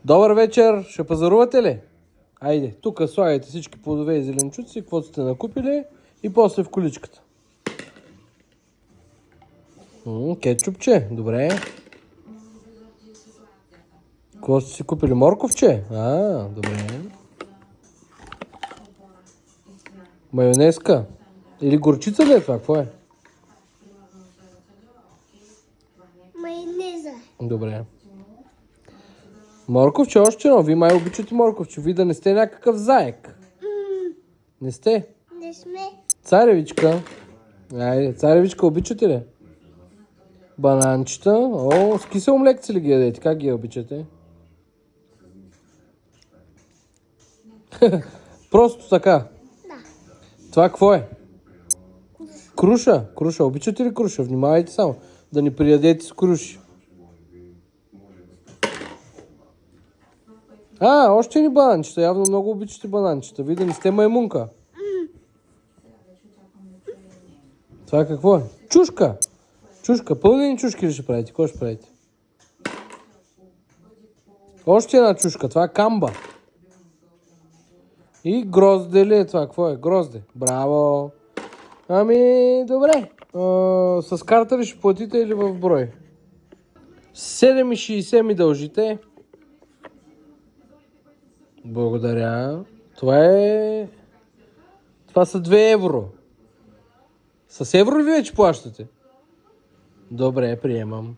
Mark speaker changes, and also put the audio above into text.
Speaker 1: Добър вечер, ще пазарувате ли? Айде, тук слагайте всички плодове и зеленчуци, каквото сте накупили и после в количката. Кетчупче, добре. Какво сте си купили? Морковче? Добре. Майонезка? Или горчица ли е това? Какво е?
Speaker 2: Майонеза.
Speaker 1: Добре. Морковче още едно. Вие май обичате морковче. Вие да не сте някакъв заек. Не сте?
Speaker 2: Не сме.
Speaker 1: Царевичка. Айде, царевичка обичате ли? Бананчета. О, с кисело млекце ли ги ядете? Как ги обичате? Просто така.
Speaker 2: Да.
Speaker 1: Това какво е? Круша. Круша. Обичате ли круша? Внимавайте само. Да не приядете с круши. Още ни бананчета. Явно много обичате бананчета. Вие да не сте маймунка. Това какво е? Чушка. Чушка. Пълнени чушки ли ще правите? Какво ще правите? Още една чушка. Това е камба. И грозде ли е това? Какво е? Грозде. Браво. Добре. С карта ли ще платите или в брой? 7,60 ми дължите. Благодаря. Това са 2 евро. С евро ли вече плащате? Добре, приемам.